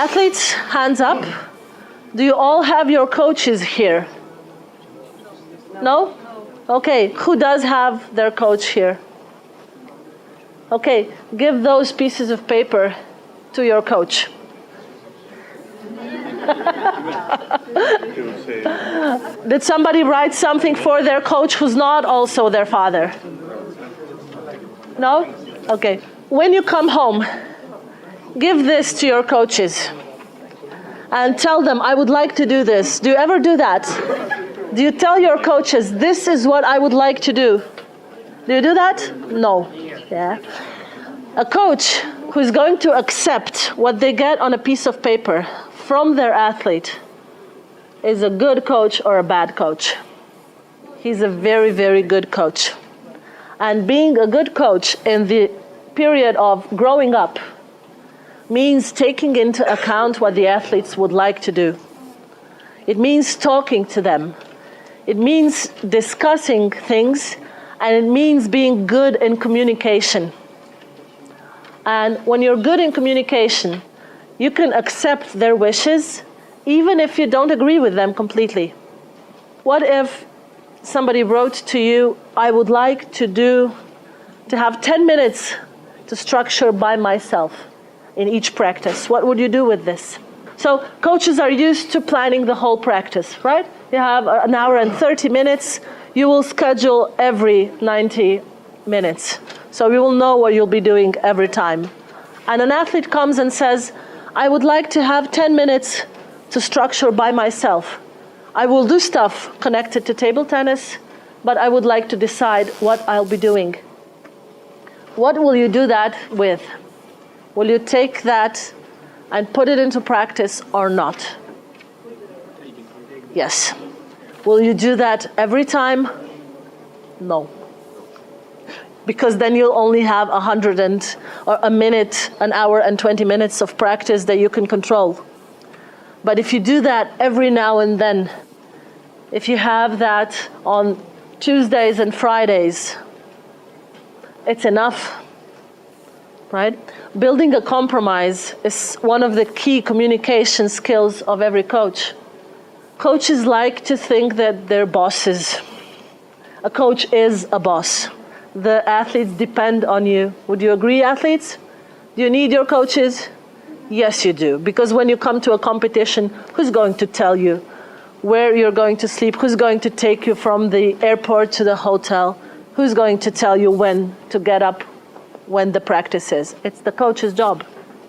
Athletes, hands up. Do you all have your coaches here? No? Okay, who does have their coach here? Okay, give those pieces of paper to your coach. Did somebody write something for their coach who's not also their father? No? Okay. When you come home, give this to your coaches and tell them, I would like to do this. Do you ever do that? Do you tell your coaches, this is what I would like to do? Do you do that? No. Yeah. A coach who's going to accept what they get on a piece of paper from their athlete is a good coach or a bad coach. He's a very, very good coach. And being a good coach in the period of growing up means taking into account what the athletes would like to do. It means talking to them. It means discussing things, and it means being good in communication. And when you're good in communication, you can accept their wishes, even if you don't agree with them completely. What if somebody wrote to you, I would like to have 10 minutes to structure by myself in each practice. What would you do with this? So coaches are used to planning the whole practice, right? You have an hour and 30 minutes. You will schedule every 90 minutes. So you will know what you'll be doing every time. And an athlete comes and says, I would like to have 10 minutes to structure by myself. I will do stuff connected to table tennis, but I would like to decide what I'll be doing. What will you do that with? Will you take that and put it into practice or not? Yes. Will you do that every time? No. Because then you'll only have a minute, an hour and 20 minutes of practice that you can control. But if you do that every now and then, if you have that on Tuesdays and Fridays, it's enough, right? Building a compromise is one of the key communication skills of every coach. Coaches like to think that they're bosses. A coach is a boss. The athletes depend on you. Would you agree, athletes? Do you need your coaches? Yes, you do. Because when you come to a competition, who's going to tell you where you're going to sleep? Who's going to take you from the airport to the hotel? Who's going to tell you when to get up when the practice is? It's the coach's job.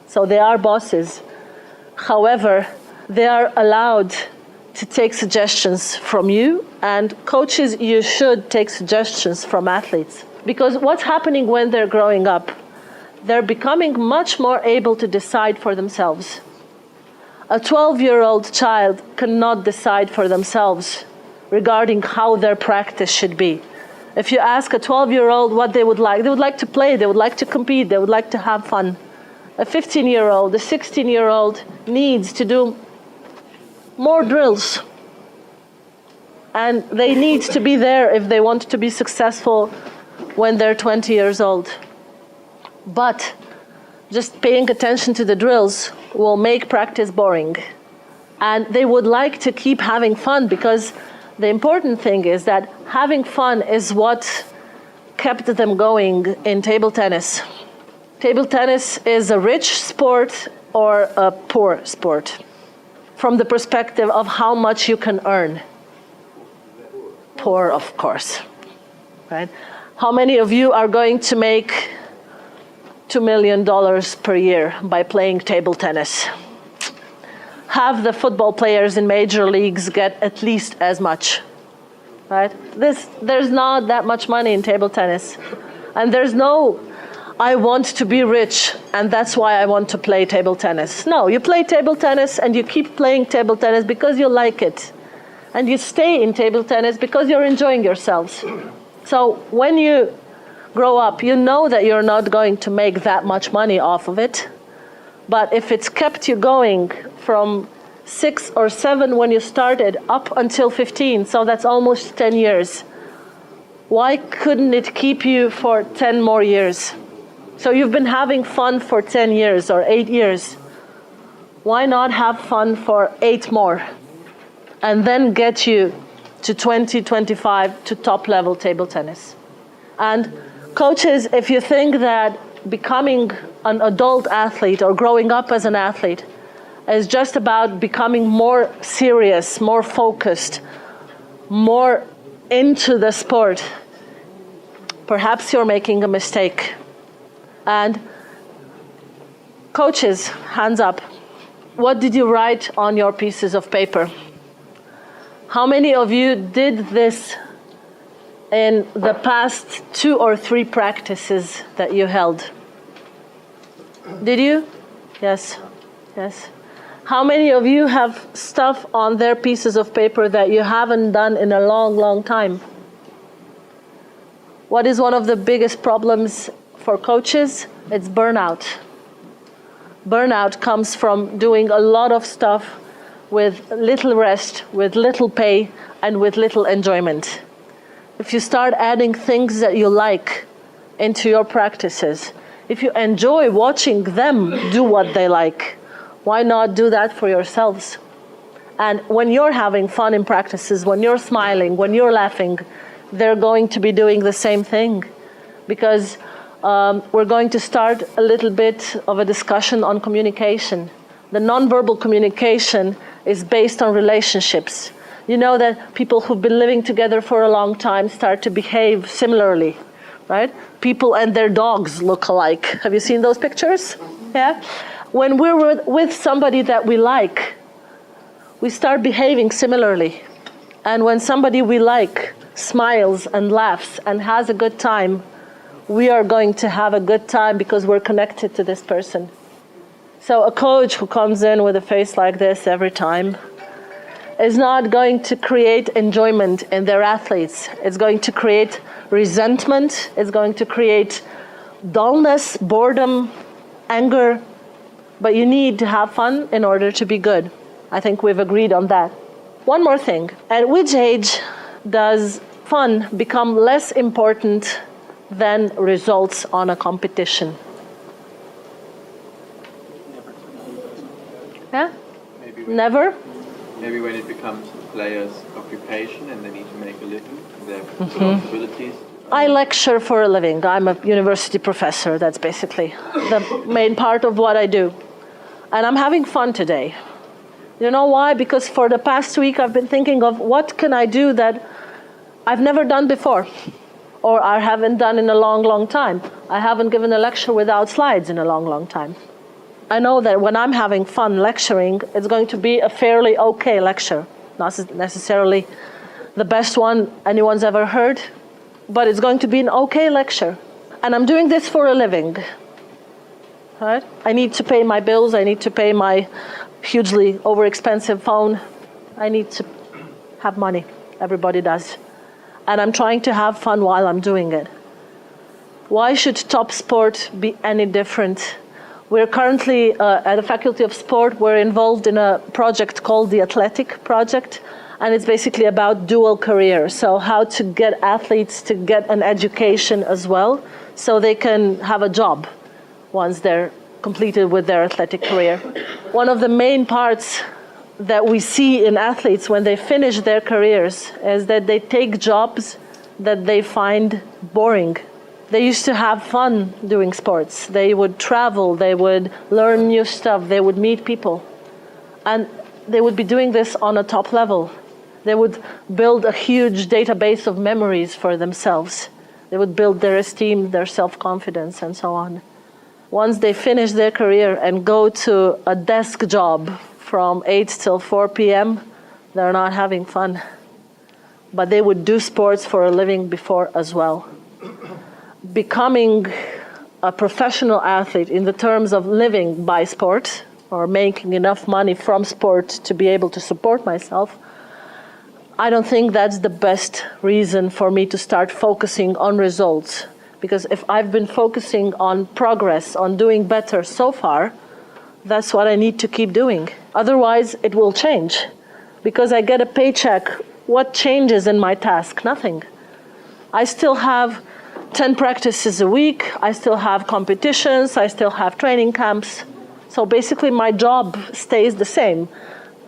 So they are bosses. However, they are allowed to take suggestions from you, and coaches, you should take suggestions from athletes. Because what's happening when they're growing up? They're becoming much more able to decide for themselves. A 12-year-old child cannot decide for themselves regarding how their practice should be. If you ask a 12-year-old what they would like to play, they would like to compete, they would like to have fun. A 15-year-old, a 16-year-old needs to do more drills. And they need to be there if they want to be successful when they're 20 years old. But just paying attention to the drills will make practice boring. And they would like to keep having fun, because the important thing is that having fun is what kept them going in table tennis. Table tennis is a rich sport or a poor sport from the perspective of how much you can earn. Poor, of course, right? How many of you are going to make $2 million per year by playing table tennis? Half the football players in major leagues get at least as much, right? There's not that much money in table tennis. And there's no, I want to be rich, and that's why I want to play table tennis. No, you play table tennis and you keep playing table tennis because you like it. And you stay in table tennis because you're enjoying yourselves. So when you grow up, you know that you're not going to make that much money off of it. But if it's kept you going from 6 or 7 when you started up until 15, so that's almost 10 years, why couldn't it keep you for 10 more years? So you've been having fun for 10 years or 8 years. Why not have fun for 8 more and then get you to 20, 25 to top level table tennis? And coaches, if you think that becoming an adult athlete or growing up as an athlete is just about becoming more serious, more focused, more into the sport, perhaps you're making a mistake. And coaches, hands up. What did you write on your pieces of paper? How many of you did this in the past 2 or 3 practices that you held? Did you? Yes. Yes. How many of you have stuff on their pieces of paper that you haven't done in a long, long time? What is one of the biggest problems for coaches? It's burnout. Burnout comes from doing a lot of stuff with little rest, with little pay, and with little enjoyment. If you start adding things that you like into your practices, if you enjoy watching them do what they like, why not do that for yourselves? And when you're having fun in practices, when you're smiling, when you're laughing, they're going to be doing the same thing. Because we're going to start a little bit of a discussion on communication. The nonverbal communication is based on relationships. You know that people who've been living together for a long time start to behave similarly, right? People and their dogs look alike. Have you seen those pictures? Yeah? When we're with somebody that we like, we start behaving similarly. And when somebody we like smiles and laughs and has a good time, we are going to have a good time because we're connected to this person. So a coach who comes in with a face like this every time is not going to create enjoyment in their athletes. It's going to create resentment. It's going to create dullness, boredom, anger. But you need to have fun in order to be good. I think we've agreed on that. One more thing. At which age does fun become less important than results on a competition? Yeah? Never? Maybe when it becomes the player's occupation and they need to make a living, their responsibilities. I lecture for a living. I'm a university professor. That's basically the main part of what I do. And I'm having fun today. You know why? Because for the past week I've been thinking of what can I do that I've never done before, or I haven't done in a long, long time. I haven't given a lecture without slides in a long, long time. I know that when I'm having fun lecturing, it's going to be a fairly okay lecture. Not necessarily the best one anyone's ever heard, but it's going to be an okay lecture. And I'm doing this for a living. Right? I need to pay my bills. I need to pay my hugely overexpensive phone. I need to have money. Everybody does. And I'm trying to have fun while I'm doing it. Why should top sport be any different? We're currently at the Faculty of Sport, we're involved in a project called the Athletic Project, and it's basically about dual career. So how to get athletes to get an education as well, so they can have a job once they're completed with their athletic career. One of the main parts that we see in athletes when they finish their careers is that they take jobs that they find boring. They used to have fun doing sports. They would travel, they would learn new stuff, they would meet people. And they would be doing this on a top level. They would build a huge database of memories for themselves. They would build their esteem, their self-confidence, and so on. Once they finish their career and go to a desk job from 8 till 4 p.m., they're not having fun. But they would do sports for a living before as well. Becoming a professional athlete in the terms of living by sport or making enough money from sport to be able to support myself, I don't think that's the best reason for me to start focusing on results. Because if I've been focusing on progress, on doing better so far, that's what I need to keep doing. Otherwise, it will change. Because I get a paycheck, what changes in my task? Nothing. I still have 10 practices a week, I still have competitions, I still have training camps. So basically my job stays the same.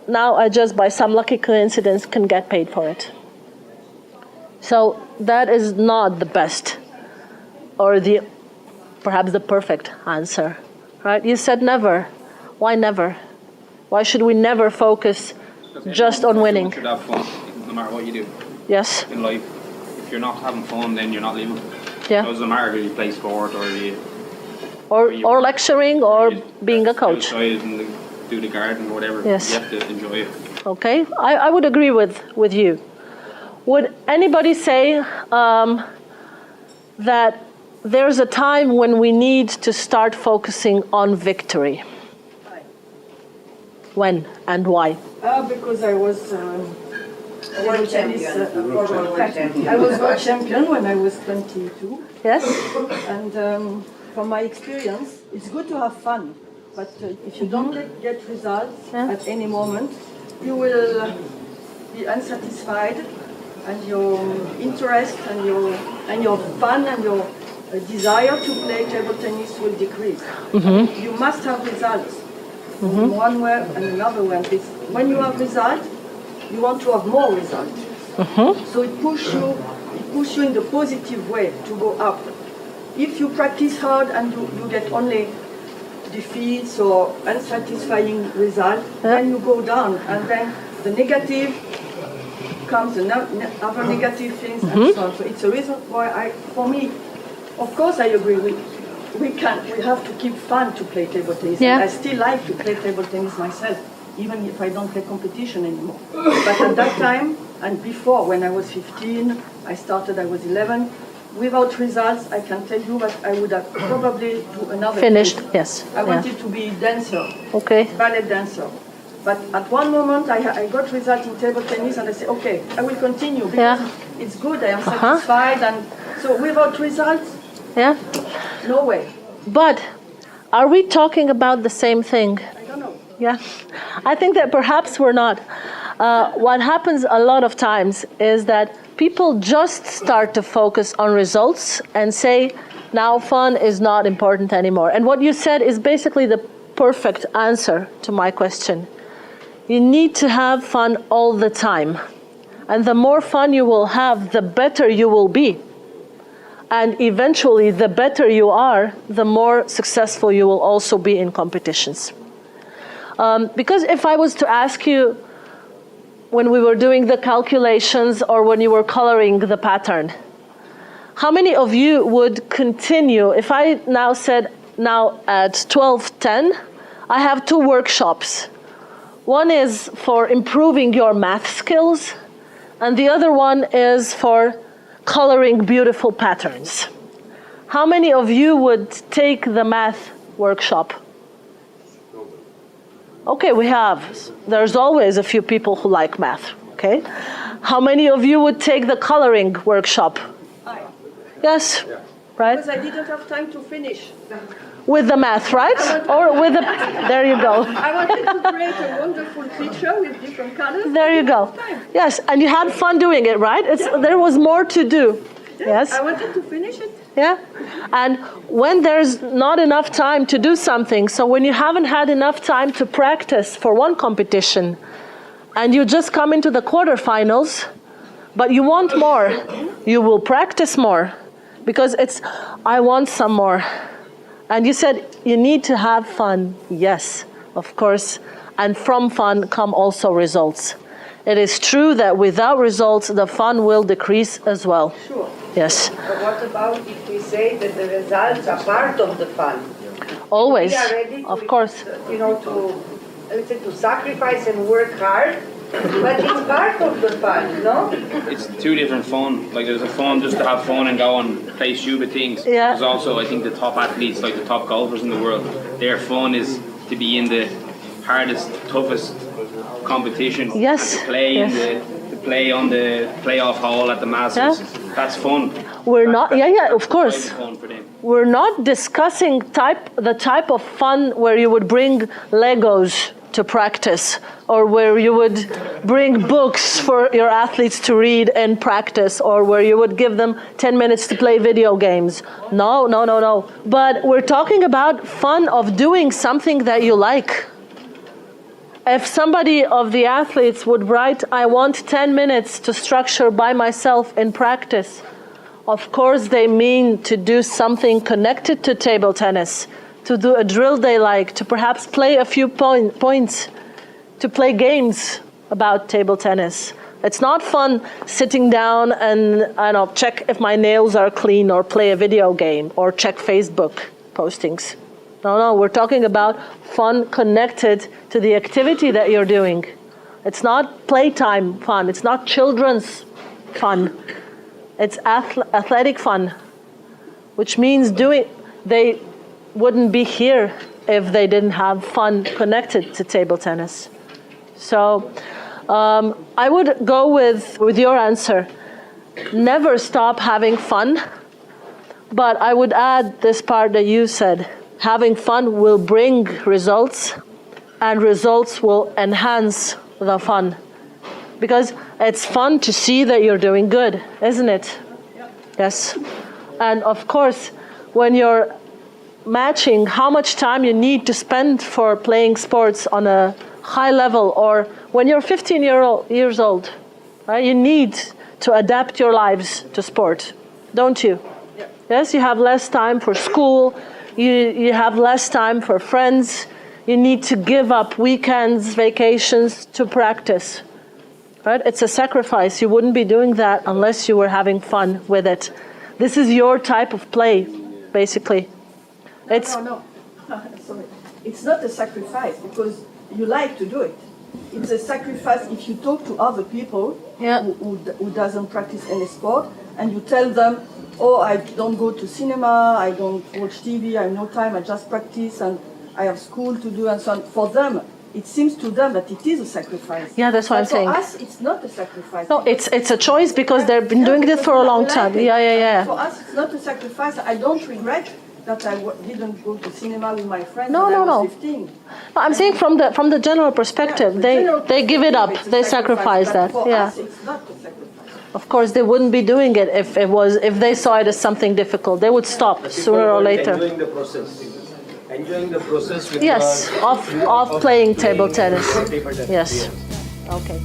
Now I just, by some lucky coincidence, can get paid for it. So that is not the best or perhaps the perfect answer, right? You said never. Why never? Why should we never focus just on winning? You should have fun no matter what you do. Yes. In life, if you're not having fun, then you're not living. Yeah. So it doesn't matter if you play sport or you or lecturing or being a go coach. outside and do the garden or whatever. Yes. You have to enjoy it. Okay, I would agree with you. Would anybody say that there's a time when we need to start focusing on victory? When and why? Because I was World champion. I was world champion when I was 22, Yes? and from my experience, it's good to have fun, but if you don't get results at any moment, you will be unsatisfied, and your interest and your fun and your desire to play table tennis will decrease. You must have results in one way and another way. When you have results, you want to have more results. So it pushes you in the positive way to go up. If you practice hard and you get only defeats or unsatisfying results, then you go down, and then the negative comes, other negative things, and so on. So it's a reason why for me, of course I agree we have to keep fun to play table tennis. Yeah. And I still like to play table tennis myself, even if I don't play competition anymore. But at that time, and before, when I was 15, I was 11, without results, I can tell you that I would have probably do another Finished, thing. yes. I wanted to be dancer, Okay. ballet dancer. But at one moment, I got results in table tennis, and I said, okay, I will continue, because it's good, I am satisfied, and so without results, Yeah? no way. But are we talking about the same thing? I don't know. Yeah, I think that perhaps we're not. What happens a lot of times is that people just start to focus on results and say, now fun is not important anymore. And what you said is basically the perfect answer to my question. You need to have fun all the time. And the more fun you will have, the better you will be. And eventually, the better you are, the more successful you will also be in competitions. Because if I was to ask you, when we were doing the calculations or when you were coloring the pattern, how many of you would continue? If I now said, now at 12:10, I have 2 workshops. One is for improving your math skills, and the other one is for coloring beautiful patterns. How many of you would take the math workshop? Okay, there's always a few people who like math, okay? How many of you would take the coloring workshop? Yes, right? Because I didn't have time to finish. With the math, right? Or with the, there you go. I wanted to create a wonderful picture with different colors. There you go. Yes, and you had fun doing it, right? There was more to do. Yes? I wanted to finish it. Yeah? And when there's not enough time to do something, so when you haven't had enough time to practice for one competition, and you just come into the quarterfinals, but you want more, you will practice more, because I want some more. And you said you need to have fun. Yes, of course. And from fun come also results. It is true that without results, the fun will decrease as well. Sure. Yes. But what about if we say that the results are part of the fun? Always, We are ready of course. to sacrifice and work hard, but it's part of the fun, no? It's 2 different fun. Like there's a fun just to have fun and go and play stupid things. Yeah. There's also, I think, the top athletes, like the top golfers in the world, their fun is to be in the hardest, toughest competition. Yes, And to play to play on the playoff hole at the Masters. Yeah. That's fun. We're not, of course. That's fun for them. We're not discussing the type of fun where you would bring Legos to practice or where you would bring books for your athletes to read and practice, or where you would give them 10 minutes to play video games. No. But we're talking about fun of doing something that you like. If somebody of the athletes would write, I want 10 minutes to structure by myself in practice, of course they mean to do something connected to table tennis, to do a drill they like, to perhaps play a few points, to play games about table tennis. It's not fun sitting down and check if my nails are clean, or play a video game, or check Facebook postings. No, we're talking about fun connected to the activity that you're doing. It's not playtime fun. It's not children's fun. It's athletic fun, which means they wouldn't be here if they didn't have fun connected to table tennis. So I would go with your answer. Never stop having fun, but I would add this part that you said. Having fun will bring results, and results will enhance the fun. Because it's fun to see that you're doing good, isn't it? Yeah. Yes. And of course, when you're matching how much time you need to spend for playing sports on a high level, or when you're 15 years old, right, you need to adapt your lives to sport, don't you? Yeah. Yes, you have less time for school. You have less time for friends. You need to give up weekends, vacations to practice. Right? It's a sacrifice. You wouldn't be doing that unless you were having fun with it. This is your type of play, basically. No. Sorry. It's not a sacrifice because you like to do it. It's a sacrifice if you talk to other people who doesn't practice any sport, and you tell them, oh, I don't go to cinema, I don't watch TV, I have no time, I just practice, and I have school to do, and so on. For them, it seems to them that it is a sacrifice. Yeah, that's what I'm saying. For us, it's not a sacrifice. No, it's a choice because they've been doing it for a long time. Yeah. For us, it's not a sacrifice. I don't regret that I didn't go to cinema with my friends when I was 15. No, I'm saying from the general perspective, they give it up, they sacrifice that. For us, it's not a sacrifice. Of course, they wouldn't be doing it if they saw it as something difficult. They would stop sooner or later. Enjoying the process. Enjoying the process with of playing table tennis. Yes. Okay.